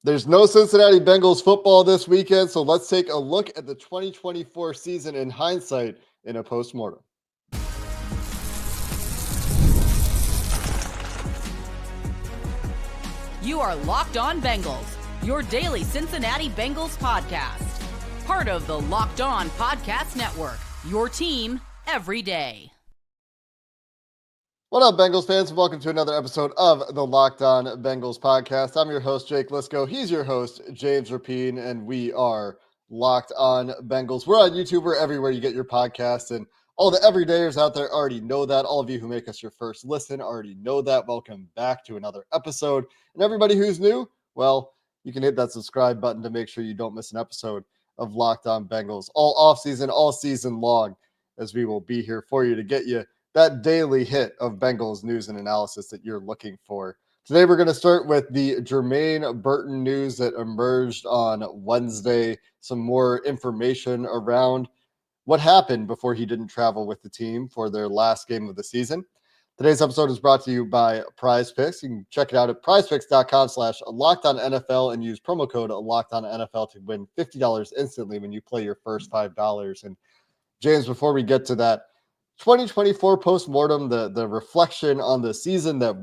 There's no Cincinnati Bengals football this weekend, so let's take a look at the 2024 season in hindsight in a postmortem. You are Locked On Bengals, your daily Cincinnati Bengals podcast. Part of the Locked On Podcast Network, your team every day. What up, Bengals fans? Welcome to another episode of the Locked On Bengals podcast. I'm your host, Jake Liscow. He's your host, James Rapien, and we are Locked On Bengals. We're on YouTube. We're everywhere you get your podcasts, and all the everydayers out there already know that. All of you who make us your first listen already know that. Welcome back to another episode. And everybody who's new, well, you can hit that subscribe button to make sure you don't miss an episode of Locked On Bengals all offseason, all season long, as we will be here for you to get you that daily hit of Bengals news and analysis that you're looking for. Today, we're going to start with the Jermaine Burton news that emerged on Wednesday. Some more information around what happened before he didn't travel with the team for their last game of the season. Today's episode is brought to you by PrizePicks. You can check it out at prizepicks.com/LockedOnNFL and use promo code LockedOnNFL to win $50 instantly when you play your first $5. And James, before we get to that 2024 postmortem, the reflection on the season that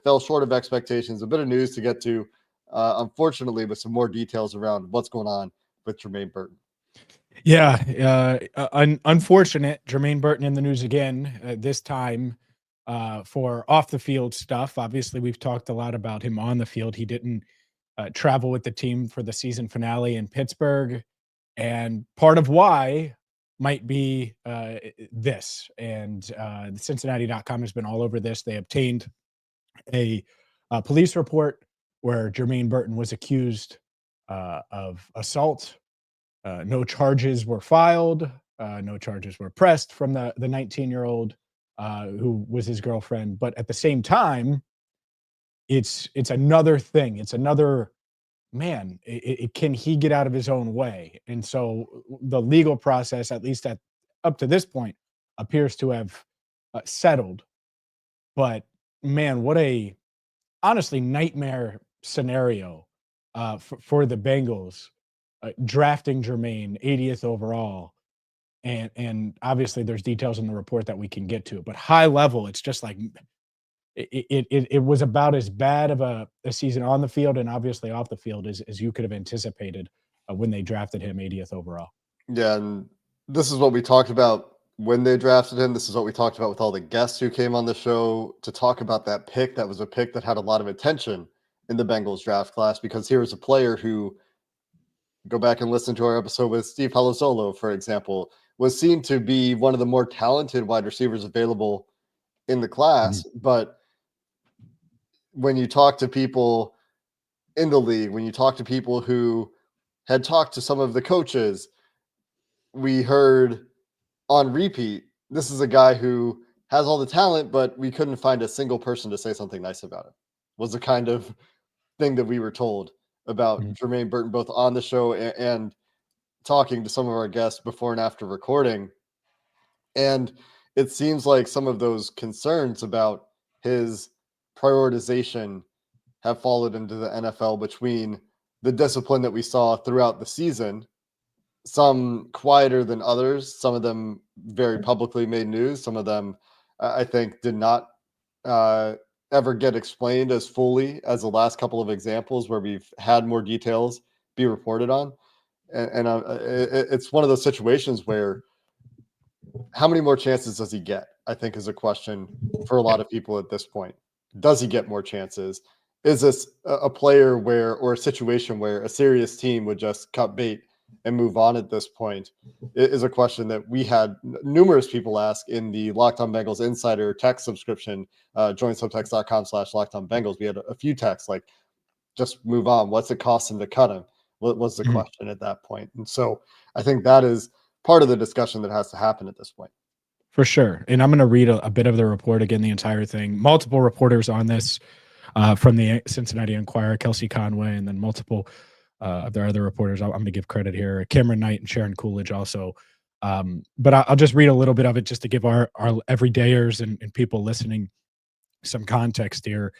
fell short of expectations, a bit of news to get to, unfortunately, with some more details around what's going on with Jermaine Burton. Yeah, unfortunate. Jermaine Burton in the news again, this time for off the field stuff. Obviously, we've talked a lot about him on the field. He didn't travel with the team for the season finale in Pittsburgh, and part of why might be this. And the Cincinnati.com has been all over this. They obtained a police report where Jermaine Burton was accused of assault. No charges were filed. No charges were pressed from the 19-year-old who was his girlfriend. But at the same time, it's another thing. It's another, man, can he get out of his own way? And so the legal process, at least up to this point, appears to have settled. But man, what a honestly nightmare scenario for the Bengals. Drafting Jermaine 80th overall, and obviously there's details in the report that we can get to, but high level, it's just like it was about as bad of a season on the field and obviously off the field as you could have anticipated when they drafted him 80th overall. Yeah, and this is what we talked about when they drafted him. This is what we talked about with all the guests who came on the show to talk about that pick. That was a pick that had a lot of attention in the Bengals draft class, because here was a player who, go back and listen to our episode with Steve Palazzolo, for example, was seen to be one of the more talented wide receivers available in the class. Mm-hmm. But when you talk to people in the league, when you talk to people who had talked to some of the coaches, we heard on repeat, this is a guy who has all the talent, but we couldn't find a single person to say something nice about it, was the kind of thing that we were told about Jermaine Burton, both on the show and talking to some of our guests before and after recording. And it seems like some of those concerns about his prioritization have fallen into the NFL between the discipline that we saw throughout the season, some quieter than others, some of them very publicly made news, some of them I think did not ever get explained as fully as the last couple of examples where we've had more details be reported on. And it's one of those situations where how many more chances does he get, I think, is a question for a lot of people at this point. Does he get more chances? Is this a player or a situation where a serious team would just cut bait and move on at this point? It is a question that we had numerous people ask in the Locked On Bengals Insider text subscription. Join subtext.com/LockedOnBengals. We had a few texts like, just move on. What's it cost him to cut him? What was the question at that point? And so I think that is part of the discussion that has to happen at this point. For sure. And I'm going to read a bit of the report again, the entire thing. Multiple reporters on this from the Cincinnati Enquirer, Kelsey Conway, and then multiple of their other reporters. I'm going to give credit here, Cameron Knight and Sharon Coolidge also. But I'll just read a little bit of it just to give our everydayers and people listening some context here.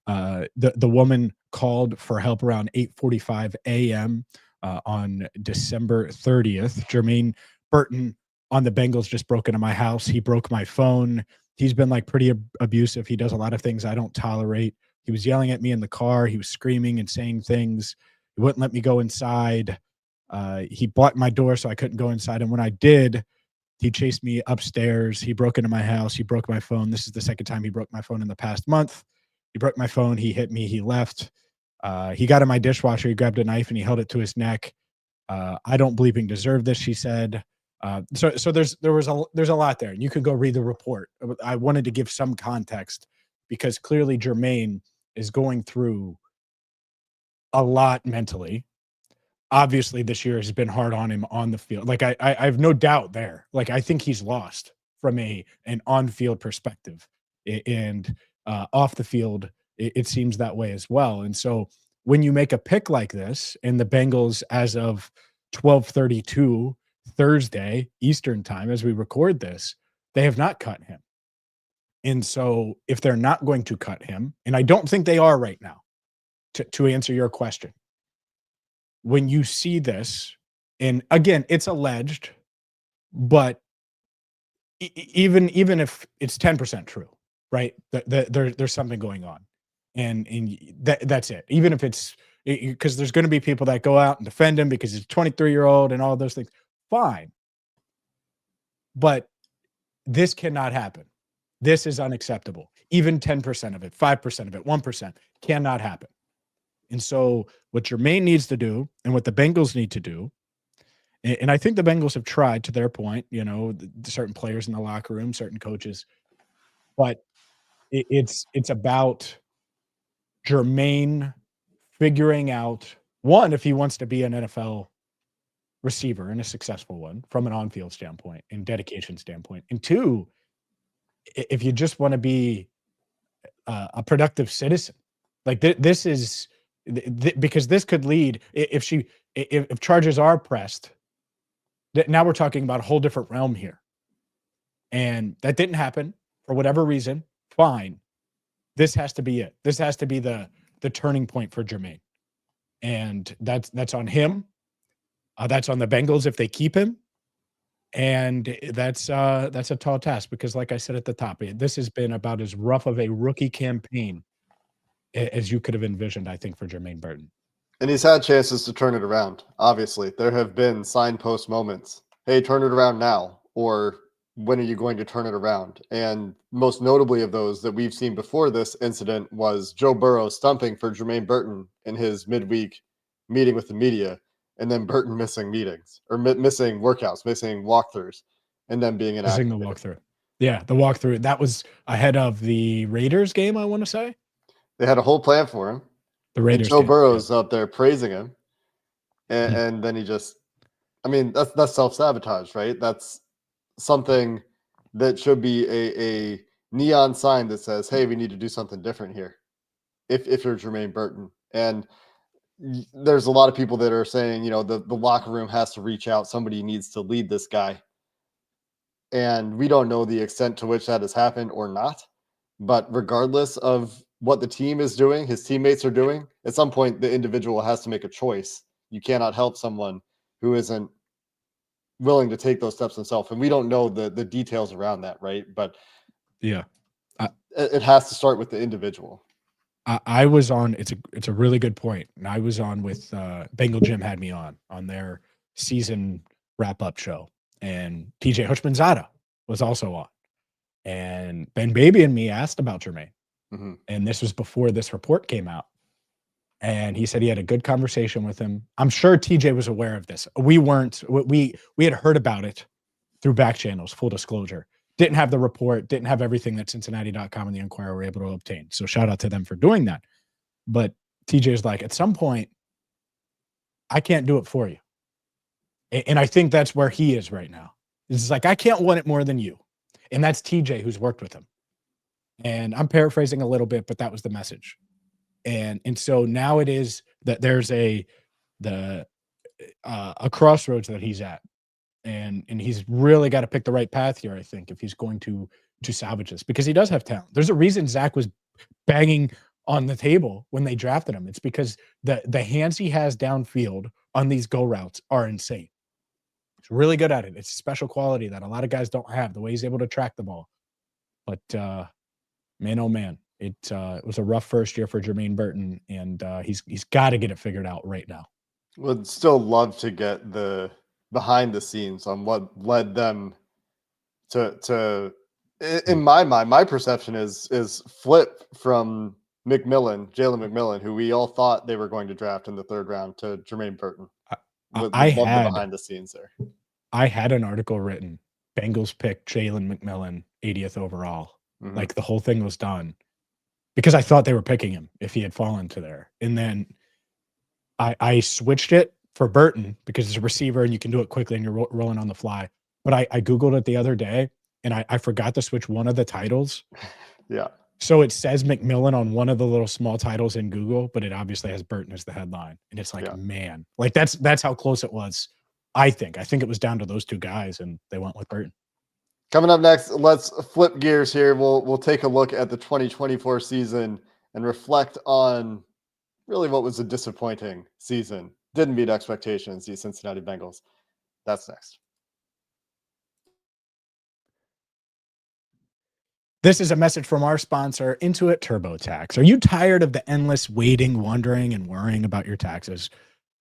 The woman called for help around 8:45 a.m. On December 30th. Jermaine Burton on the Bengals just broke into my house. He broke my phone. He's been like pretty abusive. He does a lot of things I don't tolerate. He was yelling at me in the car. He was screaming and saying things. He wouldn't let me go inside. He blocked my door so I couldn't go inside. And when I did, he chased me upstairs. He broke into my house. He broke my phone. This is the second time he broke my phone in the past month. He broke my phone. He hit me. He left. He got in my dishwasher. He grabbed a knife and he held it to his neck. I don't bleeping deserve this, she said. So there's a lot there, and you could go read the report. I wanted to give some context because clearly Jermaine is going through a lot mentally. Obviously, this year has been hard on him on the field. Like I have no doubt there. Like I think he's lost from an on-field perspective, and off the field, it seems that way as well. And so when you make a pick like this, and the Bengals, as of 12:32 Thursday Eastern time, as we record this, they have not cut him. And so if they're not going to cut him, and I don't think they are right now, to answer your question, when you see this, and again, it's alleged, but even if it's 10% true, right? There's something going on, and that's it. Even if it's because there's going to be people that go out and defend him because he's a 23-year-old and all those things. Fine, but this cannot happen. This is unacceptable. Even 10% of it, 5% of it, 1% cannot happen. And so what Jermaine needs to do and what the Bengals need to do, and I think the Bengals have tried, to their point, certain players in the locker room, certain coaches, but it's about Jermaine figuring out, one, if he wants to be an NFL receiver and a successful one from an on-field standpoint and dedication standpoint, and two, if you just want to be a productive citizen. Like this is because this could lead, if charges are pressed, now we're talking about a whole different realm here. And that didn't happen for whatever reason. Fine. This has to be it. This has to be the turning point for Jermaine. And that's on him. That's on the Bengals if they keep him. And that's a tall task because, like I said at the top, this has been about as rough of a rookie campaign as you could have envisioned, I think, for Jermaine Burton. And he's had chances to turn it around. Obviously, there have been signpost moments. Hey, turn it around now. Or when are you going to turn it around? And most notably of those that we've seen before this incident was Joe Burrow stumping for Jermaine Burton in his midweek meeting with the media, and then Burton missing meetings or missing workouts, missing walkthroughs, and then being missing the walkthrough. Yeah, the walkthrough. That was ahead of the Raiders game, I want to say. They had a whole plan for him. The Raiders. And Joe Burrow's up there praising him, and then he just, that's self-sabotage, right? That's something that should be a neon sign that says, hey, we need to do something different here if you're Jermaine Burton. And there's a lot of people that are saying, the locker room has to reach out. Somebody needs to lead this guy. And we don't know the extent to which that has happened or not. But regardless of what the team is doing, his teammates are doing, at some point, the individual has to make a choice. You cannot help someone who isn't willing to take those steps himself. And we don't know the details around that, right? But yeah, it has to start with the individual. I was on, it's a really good point. And I was on with Bengal Jim had me on their season wrap-up show. And TJ Hushmanzada was also on. And Ben Baby and me asked about Jermaine. Mm-hmm. And this was before this report came out. And he said he had a good conversation with him. I'm sure TJ was aware of this. We weren't. We had heard about it through back channels, full disclosure. Didn't have the report, didn't have everything that Cincinnati.com and the Enquirer were able to obtain. So shout out to them for doing that. But TJ is like, at some point, I can't do it for you. And I think that's where he is right now. It's like, I can't want it more than you. And that's TJ who's worked with him. And I'm paraphrasing a little bit, but that was the message. And so now it is that there's a crossroads that he's at. And he's really got to pick the right path here, I think, if he's going to salvage this, because he does have talent. There's a reason Zach was banging on the table when they drafted him. It's because the hands he has downfield on these go routes are insane. He's really good at it. It's a special quality that a lot of guys don't have, the way he's able to track the ball. But man, oh man, it was a rough first year for Jermaine Burton, and he's got to get it figured out right now. Would still love to get the behind the scenes on what led them to in my mind, my perception is flip from Jalen McMillan, who we all thought they were going to draft in the 3rd round, to Jermaine Burton. Would love the behind the scenes there. I had an article written, Bengals pick Jalen McMillan 80th overall. Mhm. Like the whole thing was done because I thought they were picking him if he had fallen to there. And then I switched it for Burton because it's a receiver and you can do it quickly and you're rolling on the fly. But I Googled it the other day and I forgot to switch one of the titles. Yeah. So it says McMillan on one of the little small titles in Google, but it obviously has Burton as the headline. And it's like, man, like that's how close it was. I think it was down to those two guys and they went with Burton. Coming up next, let's flip gears here. We'll take a look at the 2024 season and reflect on really what was a disappointing season. Didn't meet expectations, the Cincinnati Bengals. That's next. This is a message from our sponsor, Intuit TurboTax. Are you tired of the endless waiting, wondering, and worrying about your taxes?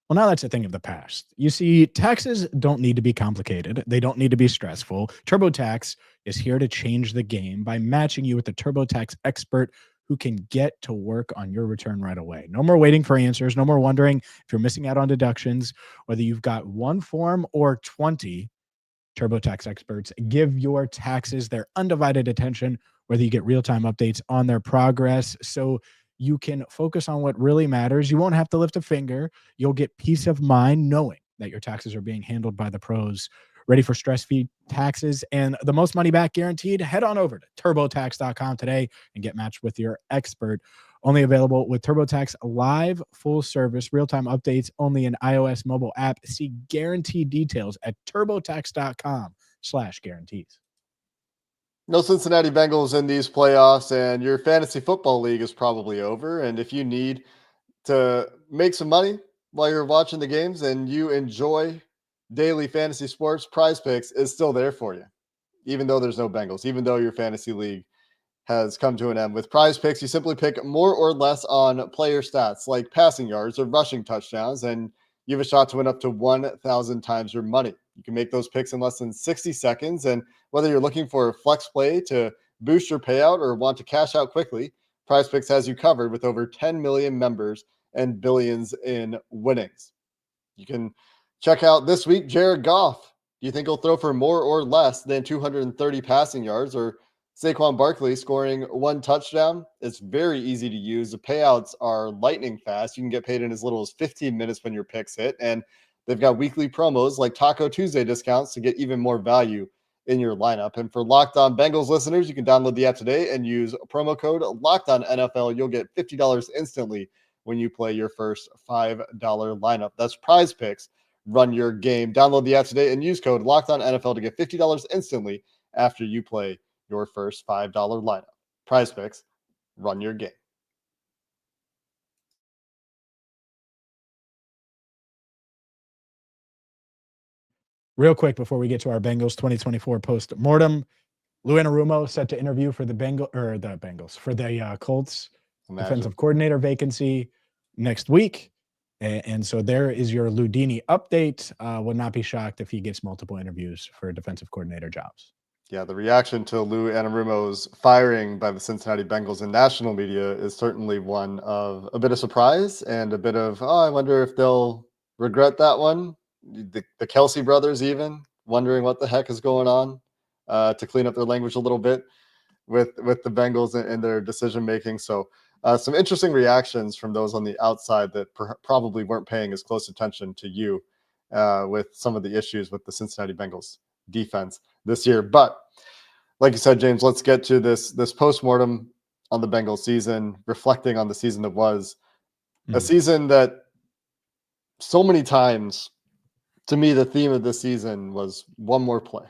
Well, now that's a thing of the past. You see, taxes don't need to be complicated. They don't need to be stressful. TurboTax is here to change the game by matching you with a TurboTax expert who can get to work on your return right away. No more waiting for answers. No more wondering if you're missing out on deductions, whether you've got one form or 20. TurboTax experts give your taxes their undivided attention, whether you get real-time updates on their progress, so you can focus on what really matters. You won't have to lift a finger. You'll get peace of mind knowing that your taxes are being handled by the pros. Ready for stress-free taxes and the most money back guaranteed? Head on over to TurboTax.com today and get matched with your expert. Only available with TurboTax Live, full service, real-time updates only in iOS mobile app. See guaranteed details at TurboTax.com/guarantees. No Cincinnati Bengals in these playoffs, and your fantasy football league is probably over. And if you need to make some money while you're watching the games and you enjoy daily fantasy sports, PrizePicks is still there for you, even though there's no Bengals, even though your fantasy league has come to an end. With PrizePicks, you simply pick more or less on player stats like passing yards or rushing touchdowns, and you have a shot to win up to 1,000 times your money. You can make those picks in less than 60 seconds. And whether you're looking for a flex play to boost your payout or want to cash out quickly, PrizePicks has you covered with over 10 million members and billions in winnings. You can check out this week, Jared Goff. Do you think he'll throw for more or less than 230 passing yards, or Saquon Barkley scoring 1 touchdown? It's very easy to use. The payouts are lightning fast. You can get paid in as little as 15 minutes when your picks hit. And they've got weekly promos like Taco Tuesday discounts to get even more value in your lineup. And for Locked On Bengals listeners, you can download the app today and use promo code Locked On NFL. You'll get $50 instantly when you play your first $5 lineup. That's PrizePicks. Run your game. Download the app today and use code Locked On NFL to get $50 instantly after you play your first $5 lineup. PrizePicks. Run your game. Real quick before we get to our Bengals 2024 post-mortem, Lou Anarumo set to interview for the Bengals for the Colts defensive coordinator vacancy next week. And so there is your Ludini update. Would not be shocked if he gets multiple interviews for defensive coordinator jobs. Yeah, the reaction to Lou Anarumo's firing by the Cincinnati Bengals in national media is certainly one of a bit of surprise and a bit of, I wonder if they'll regret that one. The Kelsey brothers even wondering what the heck is going on, to clean up their language a little bit with the Bengals and their decision making. So some interesting reactions from those on the outside that probably weren't paying as close attention to you with some of the issues with the Cincinnati Bengals defense this year. But like you said, James, let's get to this postmortem on the Bengals season, reflecting on the season that was a season that so many times, to me, the theme of this season was one more play.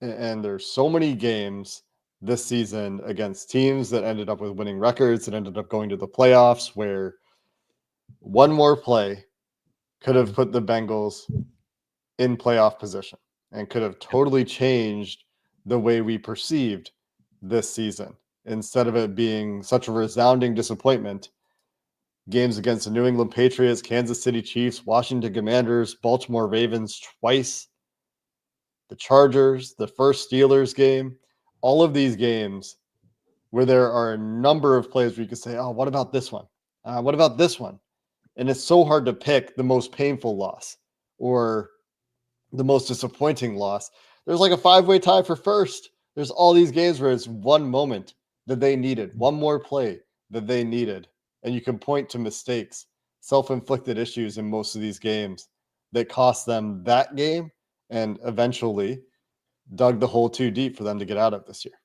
And there's so many games this season against teams that ended up with winning records and ended up going to the playoffs, where one more play could have put the Bengals in playoff position and could have totally changed the way we perceived this season. Instead of it being such a resounding disappointment, games against the New England Patriots, Kansas City Chiefs, Washington Commanders, Baltimore Ravens twice, the Chargers, the first Steelers game, all of these games where there are a number of plays where you could say, oh, what about this one? What about this one? And it's so hard to pick the most painful loss or the most disappointing loss. There's like a 5-way tie for first. There's all these games where it's one moment that they needed, one more play that they needed. And you can point to mistakes, self-inflicted issues in most of these games that cost them that game and eventually dug the hole too deep for them to get out of this year.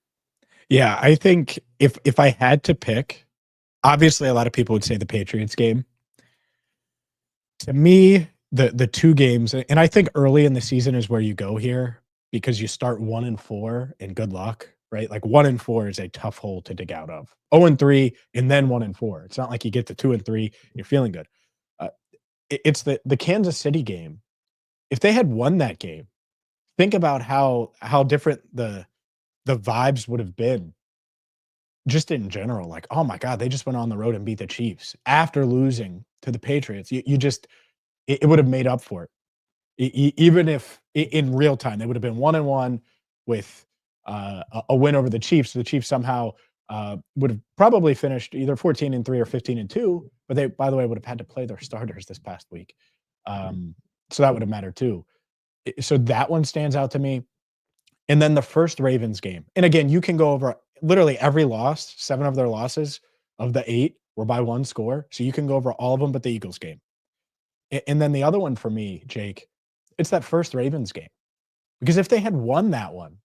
Yeah, I think if I had to pick, obviously a lot of people would say the Patriots game. To me, the two games, and I think early in the season is where you go here because you start 1-4 and good luck, right? Like 1-4 is a tough hole to dig out of. 0-3 and then 1-4. It's not like you get to 2-3, you're feeling good. It's the Kansas City game. If they had won that game, think about how different the vibes would have been just in general. Like, oh my God, they just went on the road and beat the Chiefs after losing to the Patriots. You just, it would have made up for it. Even if in real time, they would have been 1-1 with a win over the Chiefs. The Chiefs somehow would have probably finished either 14-3 or 15-2, but they, by the way, would have had to play their starters this past week. So that would have mattered too. So that one stands out to me. And then the first Ravens game. And again, you can go over literally every loss, 7 of their losses of the 8 were by 1 score. So you can go over all of them but the Eagles game. And then the other one for me, Jake, it's that first Ravens game. Because if they had won that one,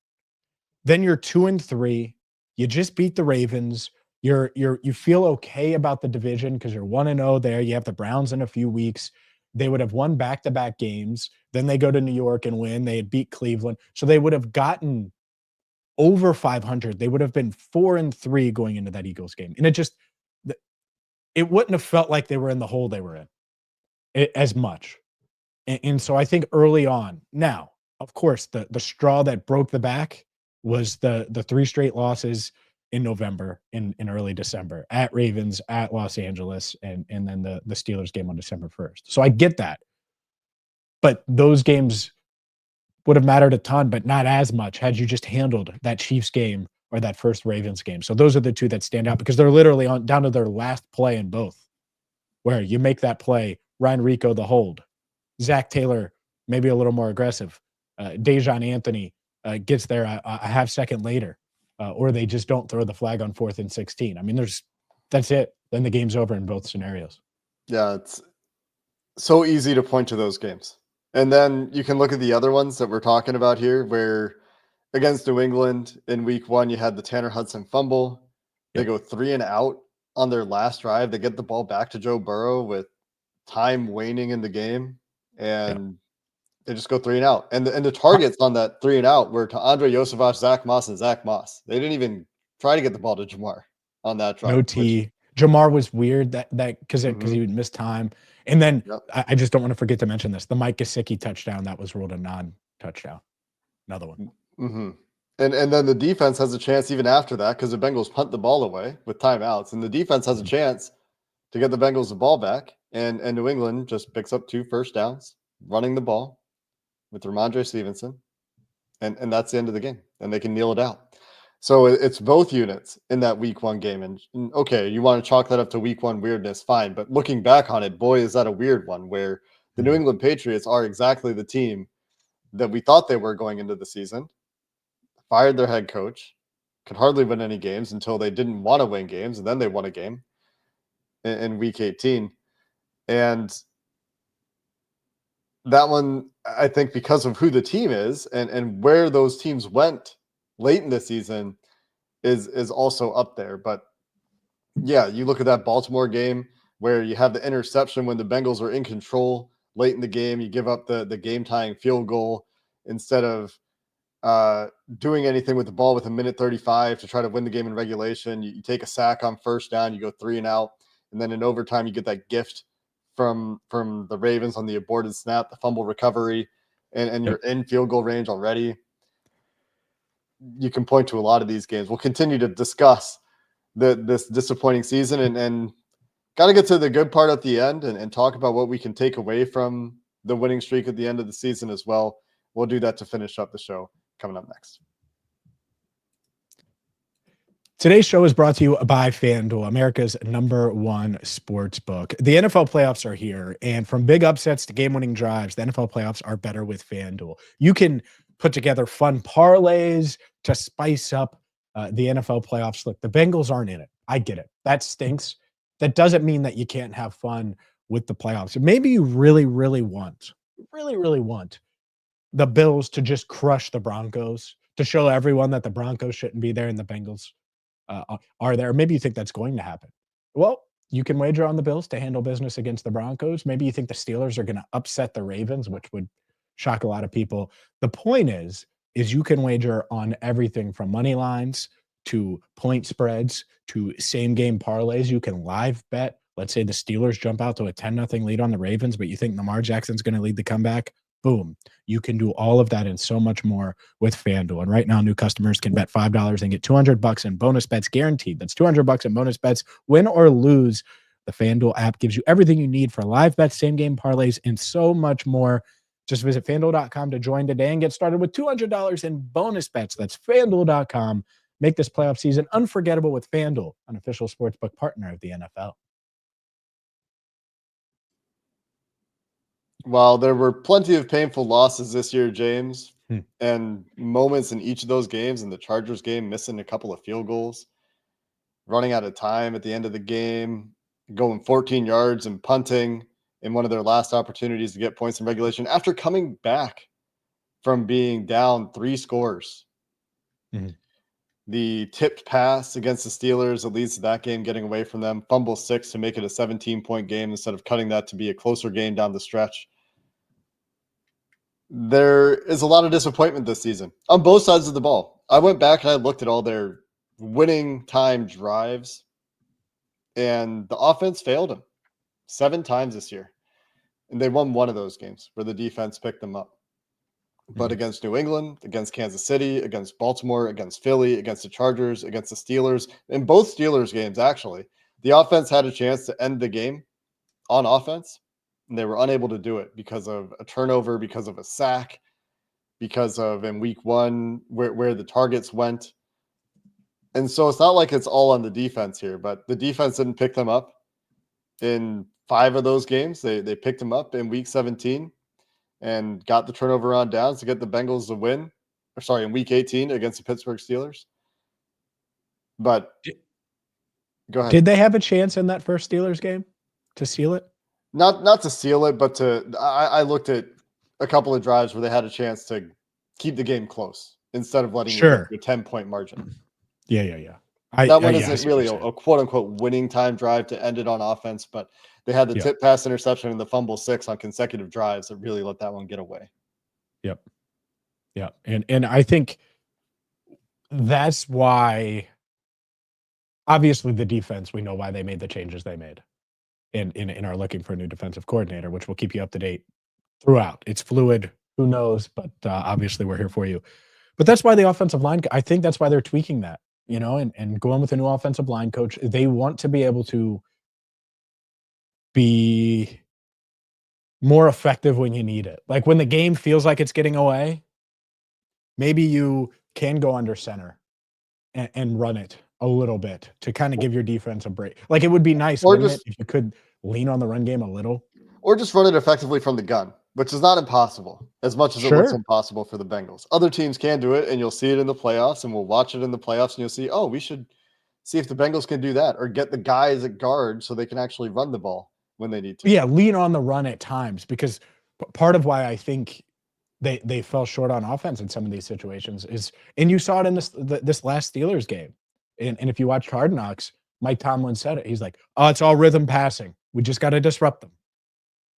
then you're 2-3. You just beat the Ravens. You feel okay about the division because you're 1-0 there. You have the Browns in a few weeks. They would have won back-to-back games. Then they go to New York and win. They had beat Cleveland. So they would have gotten over 500. They would have been 4-3 going into that Eagles game. And it wouldn't have felt like they were in the hole they were in as much. And so I think early on, now, of course, the straw that broke the back was the 3 straight losses in November, in early December, at Ravens, at Los Angeles, and then the Steelers game on December 1st. So I get that. But those games would have mattered a ton, but not as much had you just handled that Chiefs game or that first Ravens game. So those are the two that stand out because they're literally down to their last play in both, where you make that play, Ryan Rico the hold, Zach Taylor maybe a little more aggressive, Dejon Anthony gets there a half second later, or they just don't throw the flag on 4th and 16. I mean, that's it. Then the game's over in both scenarios. Yeah, it's so easy to point to those games. And then you can look at the other ones that we're talking about here, where against New England in week 1, you had the Tanner Hudson fumble. They go 3 and out on their last drive. They get the ball back to Joe Burrow with time waning in the game, and they just go 3 and out. And the targets on that 3 and out were to Andre Yosevach, Zach Moss, and Zach Moss. They didn't even try to get the ball to Jamar on that drive. No T. Jamar was weird that because he would miss time. And then I just don't want to forget to mention this. The Mike Gesicki touchdown that was ruled a non-touchdown. Another one. Mm-hmm. And then the defense has a chance even after that because the Bengals punt the ball away with timeouts. And the defense has a chance to get the Bengals the ball back. And New England just picks up 2 first downs running the ball with Ramondre Stevenson. And that's the end of the game. And they can kneel it out. So it's both units in that week 1 game. And okay, you want to chalk that up to week 1 weirdness, fine. But looking back on it, boy, is that a weird one where the New England Patriots are exactly the team that we thought they were going into the season, fired their head coach, could hardly win any games until they didn't want to win games. And then they won a game in week 18. And that one, I think because of who the team is and where those teams went late in the season is also up there. But yeah, you look at that Baltimore game where you have the interception when the Bengals are in control late in the game. You give up the game tying field goal instead of doing anything with the ball with a minute 35 to try to win the game in regulation. You take a sack on first down, you go 3 and out, and then in overtime you get that gift from the Ravens on the aborted snap, the fumble recovery, and you're in field goal range already. You can point to a lot of these games. We'll continue to discuss this disappointing season and got to get to the good part at the end and talk about what we can take away from the winning streak at the end of the season as well. We'll do that to finish up the show coming up next. Today's show is brought to you by FanDuel, America's #1 sports book. The NFL playoffs are here, and from big upsets to game-winning drives, the NFL playoffs are better with FanDuel. You can put together fun parlays to spice up the NFL playoffs. Look, the Bengals aren't in it. I get it. That stinks. That doesn't mean that you can't have fun with the playoffs. Maybe you really want the Bills to just crush the Broncos, to show everyone that the Broncos shouldn't be there and the Bengals are there. Maybe you think that's going to happen. Well, you can wager on the Bills to handle business against the Broncos. Maybe you think the Steelers are going to upset the Ravens, which would shock a lot of people. The point is you can wager on everything from money lines to point spreads to same game parlays. You can live bet. Let's say the Steelers jump out to a 10-0 lead on the Ravens, but you think Lamar Jackson's going to lead the comeback. Boom. You can do all of that and so much more with FanDuel. And right now, new customers can bet $5 and get $200 in bonus bets guaranteed. That's $200 in bonus bets, win or lose. The FanDuel app gives you everything you need for live bets, same game parlays, and so much more. Just visit FanDuel.com to join today and get started with $200 in bonus bets. That's FanDuel.com. Make this playoff season unforgettable with FanDuel, an official sportsbook partner of the NFL. While there were plenty of painful losses this year, James, and moments in each of those games, in the Chargers game, missing a couple of field goals, running out of time at the end of the game, going 14 yards and punting in one of their last opportunities to get points in regulation after coming back from being down 3 scores. Mm-hmm. The tipped pass against the Steelers that leads to that game getting away from them, fumble 6 to make it a 17-point game instead of cutting that to be a closer game down the stretch. There is a lot of disappointment this season on both sides of the ball. I went back and I looked at all their winning time drives, and the offense failed them 7 times this year. And they won one of those games where the defense picked them up. But against New England, against Kansas City, against Baltimore, against Philly, against the Chargers, against the Steelers, in both Steelers games, actually, the offense had a chance to end the game on offense, and they were unable to do it because of a turnover, because of a sack, because of in week 1 where the targets went. And so it's not like it's all on the defense here, but the defense didn't pick them up in 5 of those games. They picked them up in week 17 and got the turnover on downs to get the Bengals a win. In week 18 against the Pittsburgh Steelers. But go ahead. Did they have a chance in that first Steelers game to seal it? Not to seal it, but I looked at a couple of drives where they had a chance to keep the game close instead of letting it get to a 10-point margin. Yeah. That one isn't really a quote-unquote winning time drive to end it on offense, but they had the tip pass interception and the fumble 6 on consecutive drives that really let that one get away. Yep. Yeah. And I think that's why, obviously, the defense, we know why they made the changes they made and are looking for a new defensive coordinator, which will keep you up to date throughout. It's fluid. Who knows? But obviously, we're here for you. But that's why the offensive line, I think that's why they're tweaking that, and going with a new offensive line coach. They want to be able to be more effective when you need it. Like when the game feels like it's getting away, maybe you can go under center and run it a little bit to kind of give your defense a break. Like it would be nice if you could lean on the run game a little. Or just run it effectively from the gun, which is not impossible, as much as it looks impossible for the Bengals. Other teams can do it, and you'll see it in the playoffs, and we'll watch it in the playoffs, and you'll see, we should see if the Bengals can do that or get the guys at guard so they can actually run the ball when they need to. Yeah, lean on the run at times, because part of why I think they fell short on offense in some of these situations is, and you saw it in this last Steelers game. And if you watched Hard Knocks, Mike Tomlin said it. He's like, it's all rhythm passing. We just got to disrupt them.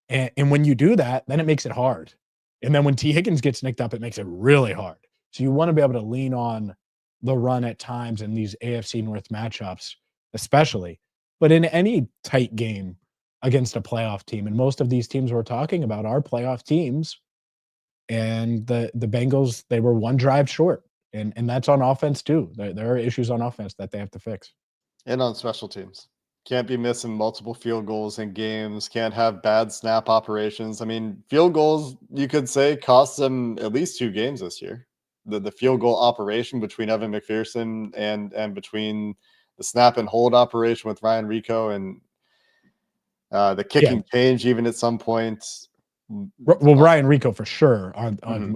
And when you do that, then it makes it hard. And then when T. Higgins gets nicked up, it makes it really hard So you want to be able to lean on the run at times in these AFC North matchups, especially, but in any tight game against a playoff team. And most of these teams we're talking about are playoff teams. And the Bengals, they were one drive short. And that's on offense too. There are issues on offense that they have to fix. And on special teams. Can't be missing multiple field goals in games. Can't have bad snap operations. I mean, field goals, you could say, cost them at least 2 games this year. The field goal operation between Evan McPherson and between the snap and hold operation with Ryan Rico and the kicking change even at some point. Well, Ryan Rico for sure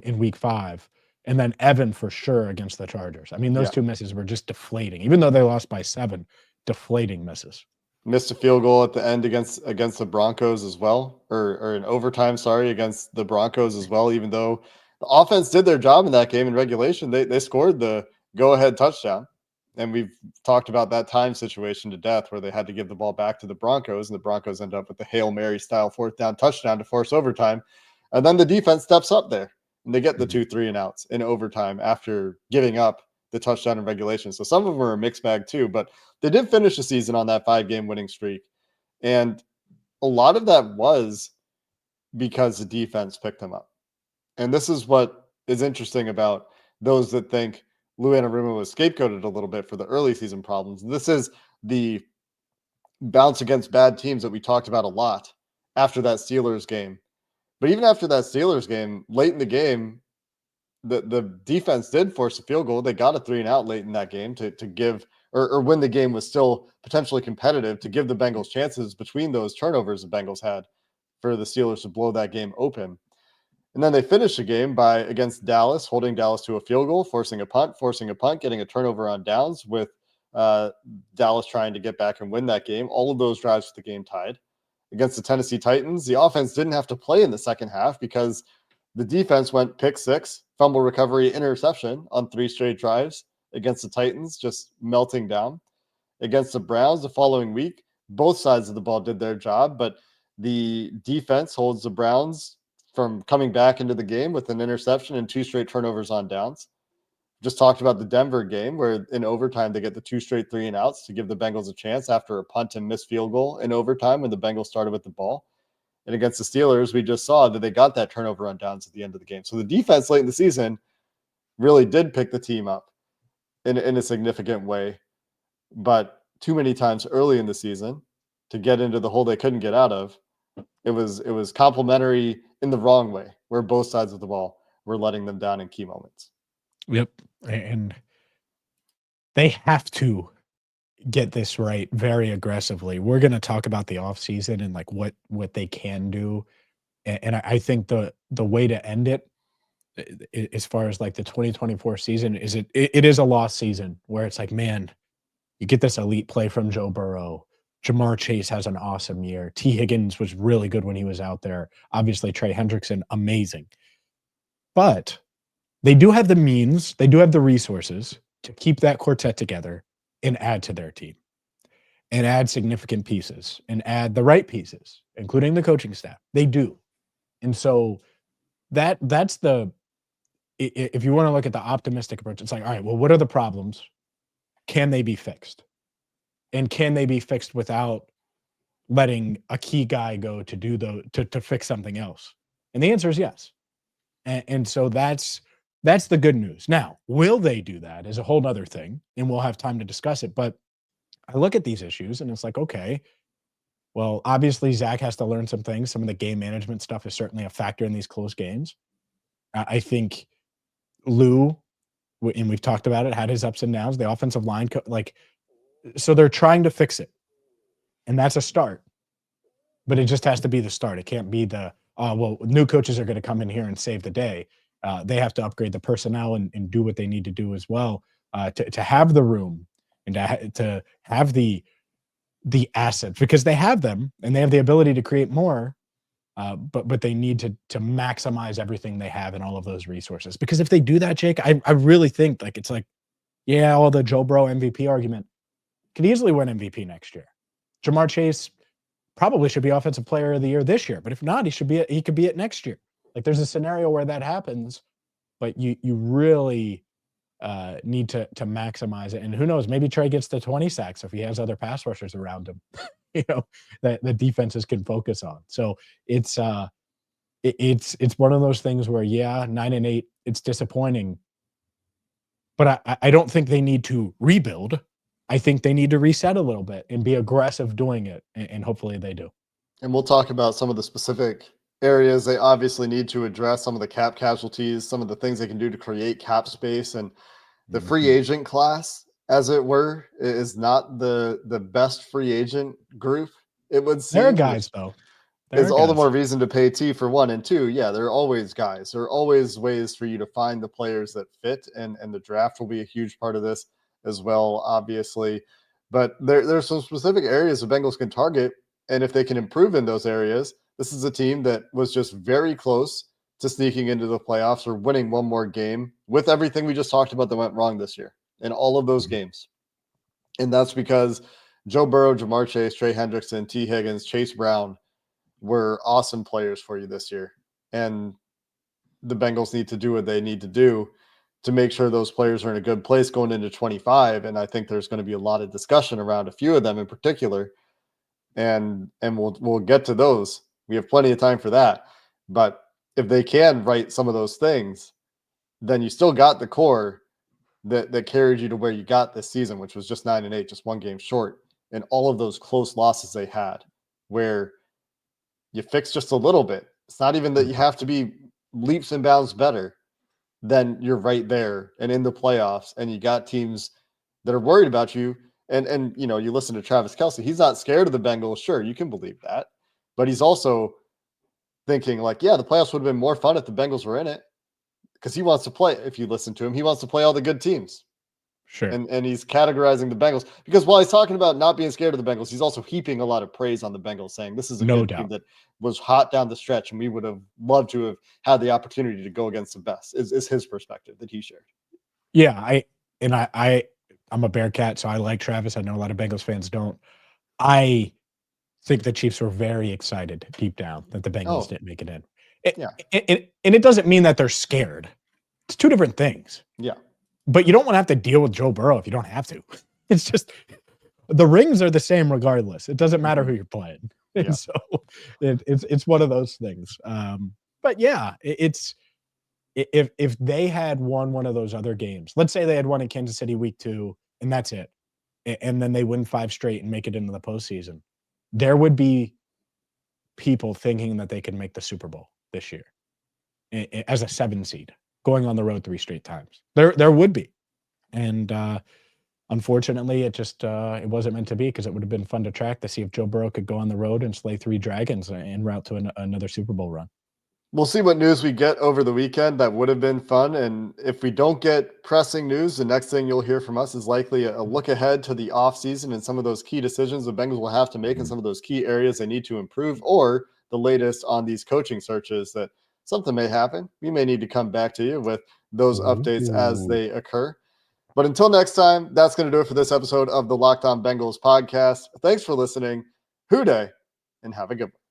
in week 5. And then Evan for sure against the Chargers. I mean, those 2 misses were just deflating. Even though they lost by 7, deflating misses. Missed a field goal at the end against the Broncos as well, or in overtime, against the Broncos as well, even though the offense did their job in that game in regulation. They scored the go-ahead touchdown. And we've talked about that time situation to death where they had to give the ball back to the Broncos, and the Broncos end up with the Hail Mary style 4th down touchdown to force overtime. And then the defense steps up there and they get the 2 3-and-outs in overtime after giving up the touchdown in regulation. So some of them are a mixed bag too, but they did finish the season on that 5-game winning streak. And a lot of that was because the defense picked them up. And this is what is interesting about those that think Lou Anarumo was scapegoated a little bit for the early season problems. This is the bounce against bad teams that we talked about a lot after that Steelers game. But even after that Steelers game, late in the game, the defense did force a field goal. They got a 3-and-out late in that game to give, or when the game was still potentially competitive, to give the Bengals chances between those turnovers the Bengals had for the Steelers to blow that game open. And then they finished the game against Dallas, holding Dallas to a field goal, forcing a punt, getting a turnover on downs with Dallas trying to get back and win that game. All of those drives with the game tied. Against the Tennessee Titans, the offense didn't have to play in the second half because the defense went pick 6, fumble recovery, interception on 3 straight drives against the Titans, just melting down. Against the Browns the following week, both sides of the ball did their job, but the defense holds the Browns from coming back into the game with an interception and 2 straight turnovers on downs. Just talked about the Denver game where in overtime they get the 2 straight 3-and-outs to give the Bengals a chance after a punt and missed field goal in overtime when the Bengals started with the ball. And against the Steelers, we just saw that they got that turnover on downs at the end of the game. So the defense late in the season really did pick the team up in a significant way, but too many times early in the season to get into the hole they couldn't get out of. It was complimentary in the wrong way, where both sides of the ball were letting them down in key moments. Yep. And they have to get this right very aggressively. We're going to talk about the offseason and like what they can do. And I think the way to end it, as far as like the 2024 season, is it is a lost season where it's like, man, you get this elite play from Joe Burrow. Jamar Chase has an awesome year. T. Higgins was really good when he was out there. Obviously, Trey Hendrickson, amazing. But they do have the means, they do have the resources to keep that quartet together and add to their team and add significant pieces and add the right pieces, including the coaching staff. They do. And so that's if you want to look at the optimistic approach, it's like, all right, well, what are the problems? Can they be fixed? And can they be fixed without letting a key guy go to fix something else? And the answer is yes. And so that's the good news. Now, will they do that is a whole other thing, and we'll have time to discuss it. But I look at these issues and it's like, okay, well, obviously Zach has to learn some things. Some of the game management stuff is certainly a factor in these close games. I think Lou, and we've talked about it, had his ups and downs. The offensive line, so they're trying to fix it. And that's a start. But it just has to be the start. It can't be new coaches are going to come in here and save the day. They have to upgrade the personnel and do what they need to do as well to have the room and to have the assets, because they have them and they have the ability to create more. But they need to maximize everything they have and all of those resources. Because if they do that, Jake, I really think it's like, yeah, all the Joe Burrow MVP argument could easily win MVP next year. Jamar Chase probably should be Offensive Player of the Year this year, but if not, he could be it next year. Like there's a scenario where that happens, but you really need to maximize it. And who knows, maybe Trey gets to 20 sacks if he has other pass rushers around him, that the defenses can focus on. So it's one of those things where, 9-8, it's disappointing. But I don't think they need to rebuild. I think they need to reset a little bit and be aggressive doing it, and hopefully they do. And we'll talk about some of the specific areas they obviously need to address, some of the cap casualties, some of the things they can do to create cap space. And the free agent class, as it were, is not the best free agent group, it would seem. There are guys, though. There's all the more reason to pay T for one. And two, there are always guys. There are always ways for you to find the players that fit, and the draft will be a huge part of this as well, obviously. But there's some specific areas the Bengals can target, and if they can improve in those areas, this is a team that was just very close to sneaking into the playoffs or winning one more game with everything we just talked about that went wrong this year in all of those games. And that's because Joe Burrow, Jamar Chase, Trey Hendrickson, T. Higgins, Chase Brown were awesome players for you this year. And the Bengals need to do what they need to do to make sure those players are in a good place going into 25. And I think there's going to be a lot of discussion around a few of them in particular. And we'll get to those. We have plenty of time for that. But if they can right some of those things, then you still got the core that carried you to where you got this season, which was just 9-8, just one game short. And all of those close losses they had where you fix just a little bit. It's not even that you have to be leaps and bounds better. Then you're right there and in the playoffs, and you got teams that are worried about you. And you listen to Travis Kelce. He's not scared of the Bengals. Sure, you can believe that. But he's also thinking the playoffs would have been more fun if the Bengals were in it, because he wants to play. If you listen to him, he wants to play all the good teams. Sure. And he's categorizing the Bengals, because while he's talking about not being scared of the Bengals, he's also heaping a lot of praise on the Bengals, saying this is a good team that was hot down the stretch, and we would have loved to have had the opportunity to go against the best, is his perspective that he shared. Yeah, I'm a Bearcat, so I like Travis. I know a lot of Bengals fans don't. I think the Chiefs were very excited deep down that the Bengals didn't make it in. And it doesn't mean that they're scared. It's two different things. Yeah. But you don't want to have to deal with Joe Burrow if you don't have to. It's just the rings are the same regardless. It doesn't matter who you're playing. Yeah. And so it's one of those things. But it's if they had won one of those other games, let's say they had won in Kansas City week 2 and that's it, and then they win 5 straight and make it into the postseason, there would be people thinking that they could make the Super Bowl this year as a 7 seed. Going on the road 3 straight times. There would be. And unfortunately, it just it wasn't meant to be, because it would have been fun to track to see if Joe Burrow could go on the road and slay 3 dragons en route to another Super Bowl run. We'll see what news we get over the weekend. That would have been fun. And if we don't get pressing news, the next thing you'll hear from us is likely a look ahead to the offseason and some of those key decisions the Bengals will have to make in some of those key areas they need to improve, or the latest on these coaching searches that something may happen. We may need to come back to you with those updates as they occur. But until next time, that's going to do it for this episode of the Locked On Bengals podcast. Thanks for listening. Hoo day, and have a good one.